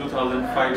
2005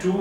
2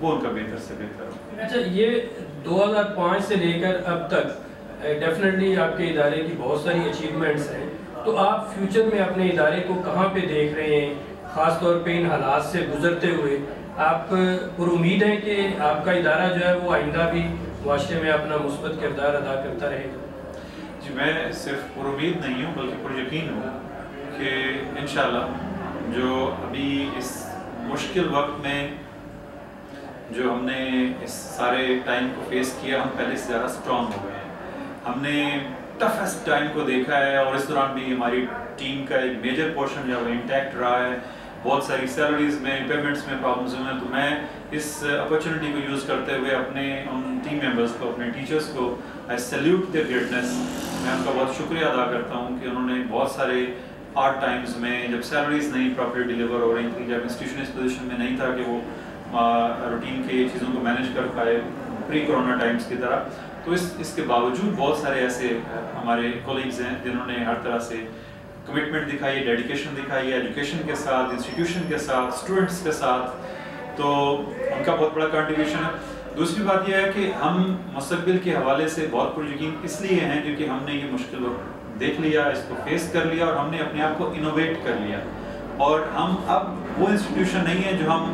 وہ ان کا بہتر سے بہتر ہو. اچھا، یہ 2005 سے لے کر اب تک ڈیفینیٹلی آپ کے ادارے کی بہت ساری اچیومنٹس ہیں، تو آپ فیوچر میں اپنے ادارے کو کہاں پہ دیکھ رہے ہیں؟ خاص طور پہ ان حالات سے گزرتے ہوئے آپ پر امید ہیں کہ آپ کا ادارہ جو ہے وہ آئندہ بھی معاشرے میں اپنا مثبت کردار ادا کرتا رہے گا؟ جی، میں صرف پر امید نہیں ہوں بلکہ پر یقین ہوں کہ انشاءاللہ جو ابھی اس مشکل وقت میں جو ہم نے اس سارے ٹائم کو فیس کیا، ہم پہلے سے زیادہ اسٹرانگ ہو گئے ہیں. ہم نے ٹفسٹ ٹائم کو دیکھا ہے اور اس دوران بھی ہماری ٹیم کا ایک میجر پورشن جو ہے وہ انٹیکٹ رہا ہے. بہت ساری سیلریز میں، پیمنٹس میں پرابلمز ہوئے ہیں. تو میں اس اپرچونیٹی کو یوز کرتے ہوئے اپنے ان ٹیم ممبرس کو، اپنے ٹیچرس کو آئی سیلیوٹ دیئر گریٹنس. میں ان کا بہت شکریہ ادا کرتا ہوں کہ انہوں نے بہت سارے ہارڈ ٹائمز میں، جب سیلریز نہیں پراپرلی ڈیلیور ہو رہی تھی، جب انسٹیٹیوشن اس پوزیشن میں نہیں تھا کہ وہ روٹین کے چیزوں کو مینیج کر پائے پری کرونا ٹائمز کی طرح، تو اس کے باوجود بہت سارے ایسے ہمارے کولیگز ہیں جنہوں نے ہر طرح سے کمٹمنٹ دکھائی ہے، ڈیڈیکیشن دکھائی ہے ایجوکیشن کے ساتھ، انسٹیٹیوشن کے ساتھ، اسٹوڈنٹس کے ساتھ. تو ان کا بہت بڑا کنٹریبیوشن ہے. دوسری بات یہ ہے کہ ہم مستقبل کے حوالے سے بہت پر یقین اس لیے ہیں کیونکہ ہم نے یہ مشکل وقت دیکھ لیا، اس کو فیس کر لیا اور ہم نے اپنے آپ کو انوویٹ کر لیا. اور ہم اب وہ انسٹیٹیوشن نہیں ہے جو ہم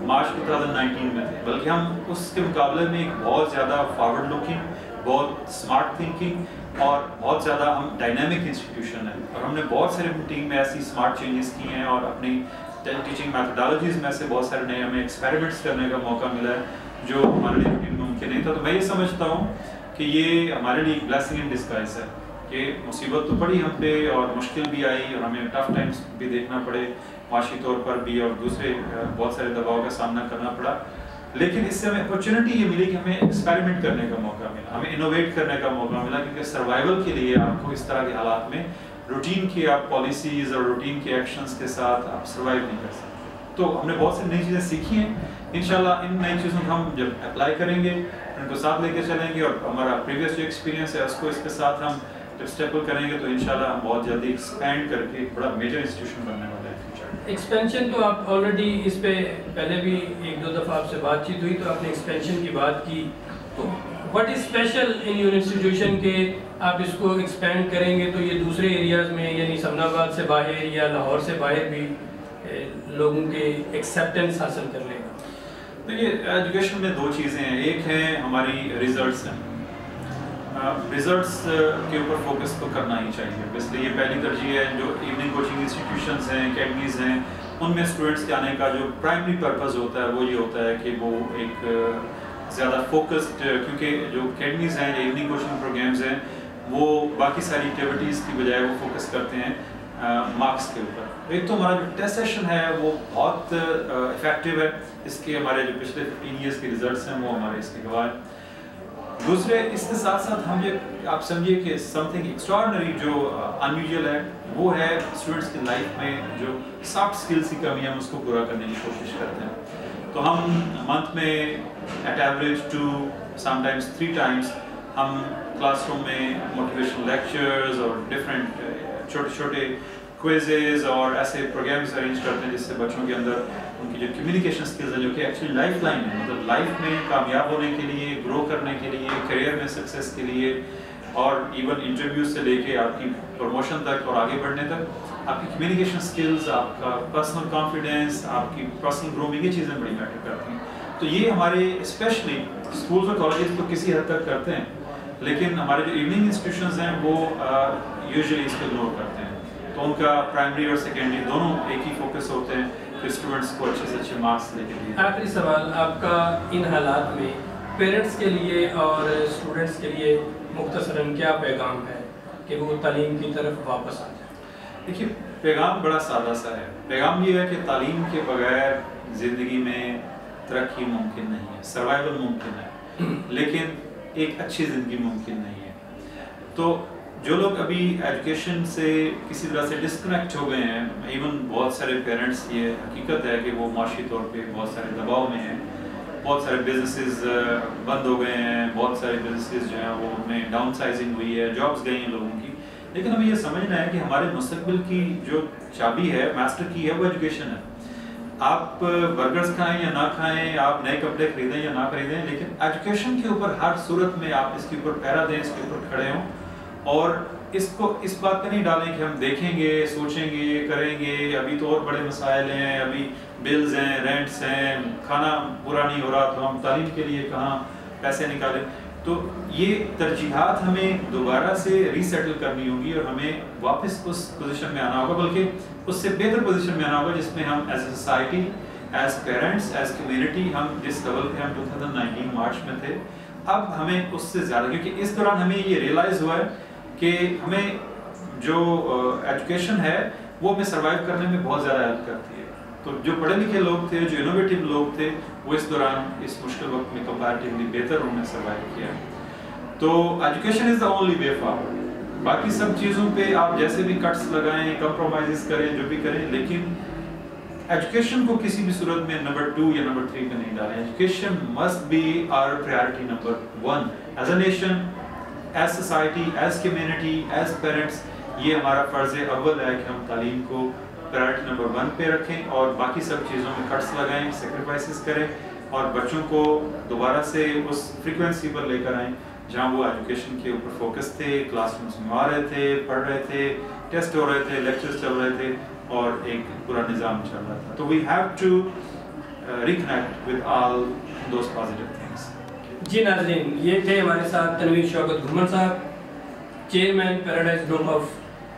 مارچ 2019 میں تھے، بلکہ ہم اس کے مقابلے میں ایک بہت زیادہ فارورڈ لوکنگ، بہت اسمارٹ تھنکنگ اور بہت زیادہ ہم ڈائنامک انسٹیٹیوشن ہے. اور ہم نے بہت سارے اپنی ٹیم میں ایسی اسمارٹ چینجز کی ہیں اور اپنی ٹیچنگ میتھڈالوجیز میں سے بہت سارے نئے ہمیں ایکسپیریمنٹس کرنے کا موقع ملا ہے جو ہمارے لیے روٹین میں ممکن نہیں تھا. تو میں یہ سمجھتا ہوں کہ یہ ہمارے لیے ایک بلیسنگ ان ڈسگائز ہے کہ مصیبت تو پڑی ہم پہ اور مشکل بھی آئی اور ہمیں ٹف ٹائمس بھی دیکھنا پڑے معاشی طور پر بھی اور دوسرے بہت سارے دباؤ کا سامنا کرنا پڑا، لیکن اس سے ہمیں اپرچونیٹی یہ ملی کہ ہمیں ایکسپیریمنٹ کرنے کا موقع ملا، ہمیں انوویٹ کرنے کا موقع ملا. کیونکہ سروائیول کے لیے آپ کو اس طرح کے حالات میں روٹین کی آپ پالیسیز اور روٹین کے ایکشنز کے ساتھ آپ سروائیو نہیں کر سکتے. تو ہم نے بہت سی نئی چیزیں سیکھی ہیں. انشاءاللہ ان نئی چیزوں کو ہم جب اپلائی کریں گے، ان کو ساتھ لے کے چلیں گے اور ہمارا پریویس جو ایکسپیرینس ہے اس کو اس کے ساتھ ہم جب اسٹیپل کریں گے تو انشاءاللہ ہم بہت جلدی ایکسپینڈ کر کے ایک بڑا میجر انسٹیٹیوشن بننے والے ہیں. ایکسپینشن تو آپ آلریڈی اس پہ پہلے بھی ایک دو دفعہ آپ سے بات چیت ہوئی تو آپ نے ایکسپینشن کی بات کی. تو what is special in your institution کہ آپ اس کو ایکسپینڈ کریں گے تو یہ دوسرے ایریاز میں یعنی سمن آباد سے باہر یا لاہور سے باہر بھی لوگوں کے ایکسیپٹنس حاصل کر لے گا؟ دیکھیے، ایجوکیشن میں دو چیزیں ہیں. ایک ہے ہماری ریزلٹس ہیں. ریزلٹس کے اوپر فوکس تو کرنا ہی چاہیے، اس لیے یہ پہلی ترجیح ہے. جو ایوننگ کوچنگ انسٹیٹیوشنس ہیں، اکیڈمیز ہیں، ان میں اسٹوڈنٹس کے آنے کا جو پرائمری پرپز ہوتا ہے وہ یہ ہوتا ہے کہ وہ ایک زیادہ فوکسڈ، کیونکہ جو اکیڈمیز ہیں، ایوننگ کوچنگ پروگرامز ہیں، وہ باقی ساری ایکٹیویٹیز کی بجائے وہ فوکس کرتے ہیں مارکس کے اوپر. ایک تو ہمارا جو ٹیسٹ سیشن ہے وہ بہت افیکٹو ہے، اس کے ہمارے جو پچھلے 15 ایئرس کے ریزلٹس ہیں وہ ہمارے اس کے گواہ ہیں. دوسرے اس کے ساتھ ساتھ ہم یہ آپ سمجھیے کہ سم تھنگ ایکسٹراڈنری جو انیوژل ہے وہ ہے اسٹوڈنٹس کی لائف میں جو سافٹ اسکلس کی کمی ہے ہم اس کو پورا کرنے کی کوشش کرتے ہیں. تو ہم منتھ میں at average 2 some times 3 times ہم کلاس روم میں موٹیویشنل لیکچرز اور ڈفرینٹ چھوٹے چھوٹے کوئزز اور ایسے پروگرامز ارینج کرتے ہیں جس سے بچوں کے اندر ان کی جو کمیونیکیشن سکلز ہیں جو کہ ایکچولی لائف لائن ہے، مطلب لائف میں کامیاب ہونے کے لیے، گرو کرنے کے لیے، کیریئر میں سکسیس کے لیے اور ایون انٹرویو سے لے کے آپ کی پروموشن تک اور آگے بڑھنے تک آپ کی کمیونیکیشن سکلز، آپ کا پرسنل کانفیڈینس، آپ کی پرسنل گرومنگ، یہ چیزیں بڑی میٹر کرتی ہیں. تو یہ ہمارے اسپیشلی اسکولز اور کالجز تو کسی حد تک کرتے ہیں، لیکن ہمارے جو ایوننگ انسٹیٹیوشنز ہیں وہ یوزلی اس کو اگنور کرتے ہیں. تو ان کا پرائمری اور سیکنڈری دونوں ایک ہی فوکس ہوتے ہیں کہ اسٹوڈنٹس کو اچھے سے اچھے مارکس لے کے دیے. آخری سوال آپ کا ان حالات میں پیرنٹس کے لیے اور اسٹوڈنٹس کے لیے مختصراً کیا پیغام ہے کہ وہ تعلیم کی طرف واپس آ جائیں؟ دیکھیے، پیغام بڑا سادہ سا ہے. پیغام یہ ہے کہ تعلیم کے بغیر زندگی میں ترقی ممکن نہیں ہے، سروائیول ممکن ہے لیکن ایک اچھی زندگی ممکن نہیں ہے. تو جو لوگ ابھی ایجوکیشن سے کسی طرح سے ڈسکنیکٹ ہو گئے ہیں، ایون بہت سارے پیرنٹس، یہ حقیقت ہے کہ وہ معاشی طور پہ بہت سارے دباؤ میں ہیں، بہت سارے بزنسز بند ہو گئے ہیں، بہت سارے بزنسز جو ہیں وہ ان میں ڈاؤن سائزنگ ہوئی ہے، جابس گئی ہیں لوگوں کی. لیکن ہمیں یہ سمجھنا ہے کہ ہمارے مستقبل کی جو چابی ہے، ماسٹر کی ہے، وہ ایجوکیشن ہے. آپ برگرز کھائیں یا نہ کھائیں، آپ نئے کپڑے خریدیں یا نہ خریدیں، لیکن ایجوکیشن کے اوپر ہر صورت میں آپ اس کے اوپر پہرا دیں، اس کے اوپر کھڑے ہوں، اور اس کو اس بات پہ نہیں ڈالیں کہ ہم دیکھیں گے، سوچیں گے، یہ کریں گے، ابھی تو اور بڑے مسائل ہیں، ابھی بلز ہیں، رینٹس ہیں، کھانا پورا نہیں ہو رہا تو ہم تعلیم کے لیے کہاں پیسے نکالیں۔ تو یہ ترجیحات ہمیں دوبارہ سے ری سیٹل کرنی ہوگی اور ہمیں واپس اس پوزیشن میں آنا ہوگا، بلکہ اس سے بہتر پوزیشن میں آنا ہوگا جس میں ہم as a society, as parents, as community, ہم جس لیول پہ ہم 2019 مارچ میں تھے، اب ہمیں اس سے زیادہ، کیونکہ اس دوران ہمیں یہ ریئلائز ہوا ہے کہ ہمیں جو ایجوکیشن ہے وہ ہمیں سروائیو کرنے میں بہت زیادہ ہیلپ کرتی ہے۔ تو جو پڑھے لکھے لوگ تھے، جو انوویٹیو لوگ تھے، وہ اس دوران اس مشکل وقت میں کمپیریٹیولی بہتر انہوں نے سروائیو کیا۔ تو education is the only way forward. باقی سب چیزوں پہ آپ جیسے بھی کٹس لگائیں، کمپرومائزز کریں، جو بھی کریں، لیکن ایجوکیشن کو کسی بھی صورت میں نمبر 2 یا نمبر 3 پہ نہیں ڈالیں۔ Education must be our priority number 1 as a nation, as society, as community, as parents. یہ ہمارا فرض اول ہے کہ ہم تعلیم کو پریارٹی نمبر 1 پہ رکھیں اور باقی سب چیزوں میں کٹس لگائیں، سیکریفائسز کریں، اور بچوں کو دوبارہ سے اس فریکوینسی پر لے کر آئیں جہاں وہ ایجوکیشن کے اوپر فوکس تھے، کلاس رومس میں آ رہے تھے، پڑھ رہے تھے، ٹیسٹ ہو رہے تھے، لیکچرز چل رہے تھے، اور ایک پورا نظام چل رہا تھا۔ تو we have to reconnect with all those positive things. جی ناظرین، یہ تھے ہمارے ساتھ تنویر شوکت گھومن صاحب، chairman Paradise Group of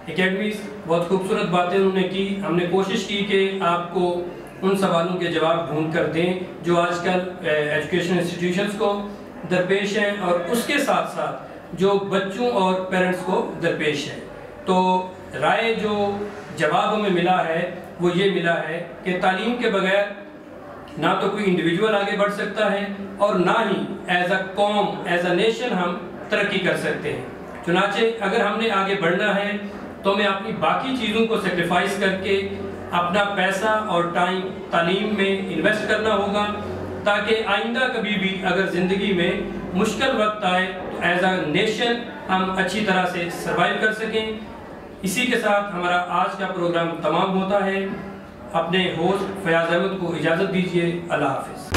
Academies. بہت خوبصورت باتیں انہوں نے کی۔ ہم نے کوشش کی کہ آپ کو ان سوالوں کے جواب ڈھونڈ کر دیں جو آج کل ایجوکیشن انسٹیٹیوشنز کو درپیش ہیں، اور اس کے ساتھ ساتھ جو بچوں اور پیرنٹس کو درپیش ہے۔ تو رائے جو جواب ہمیں ملا ہے وہ یہ ملا ہے کہ تعلیم کے بغیر نہ تو کوئی انڈیویجول آگے بڑھ سکتا ہے اور نہ ہی ایز اے قوم، ایز اے نیشن ہم ترقی کر سکتے ہیں۔ چنانچہ اگر ہم نے آگے بڑھنا ہے تو ہمیں اپنی باقی چیزوں کو سیکریفائز کر کے اپنا پیسہ اور ٹائم تعلیم میں انویسٹ کرنا ہوگا، تاکہ آئندہ کبھی بھی اگر زندگی میں مشکل وقت آئے تو ایز اے نیشن ہم اچھی طرح سے سروائیو کر سکیں۔ اسی کے ساتھ ہمارا آج کا پروگرام تمام ہوتا ہے۔ اپنے ہوسٹ فیاض احمد کو اجازت دیجیے۔ اللہ حافظ۔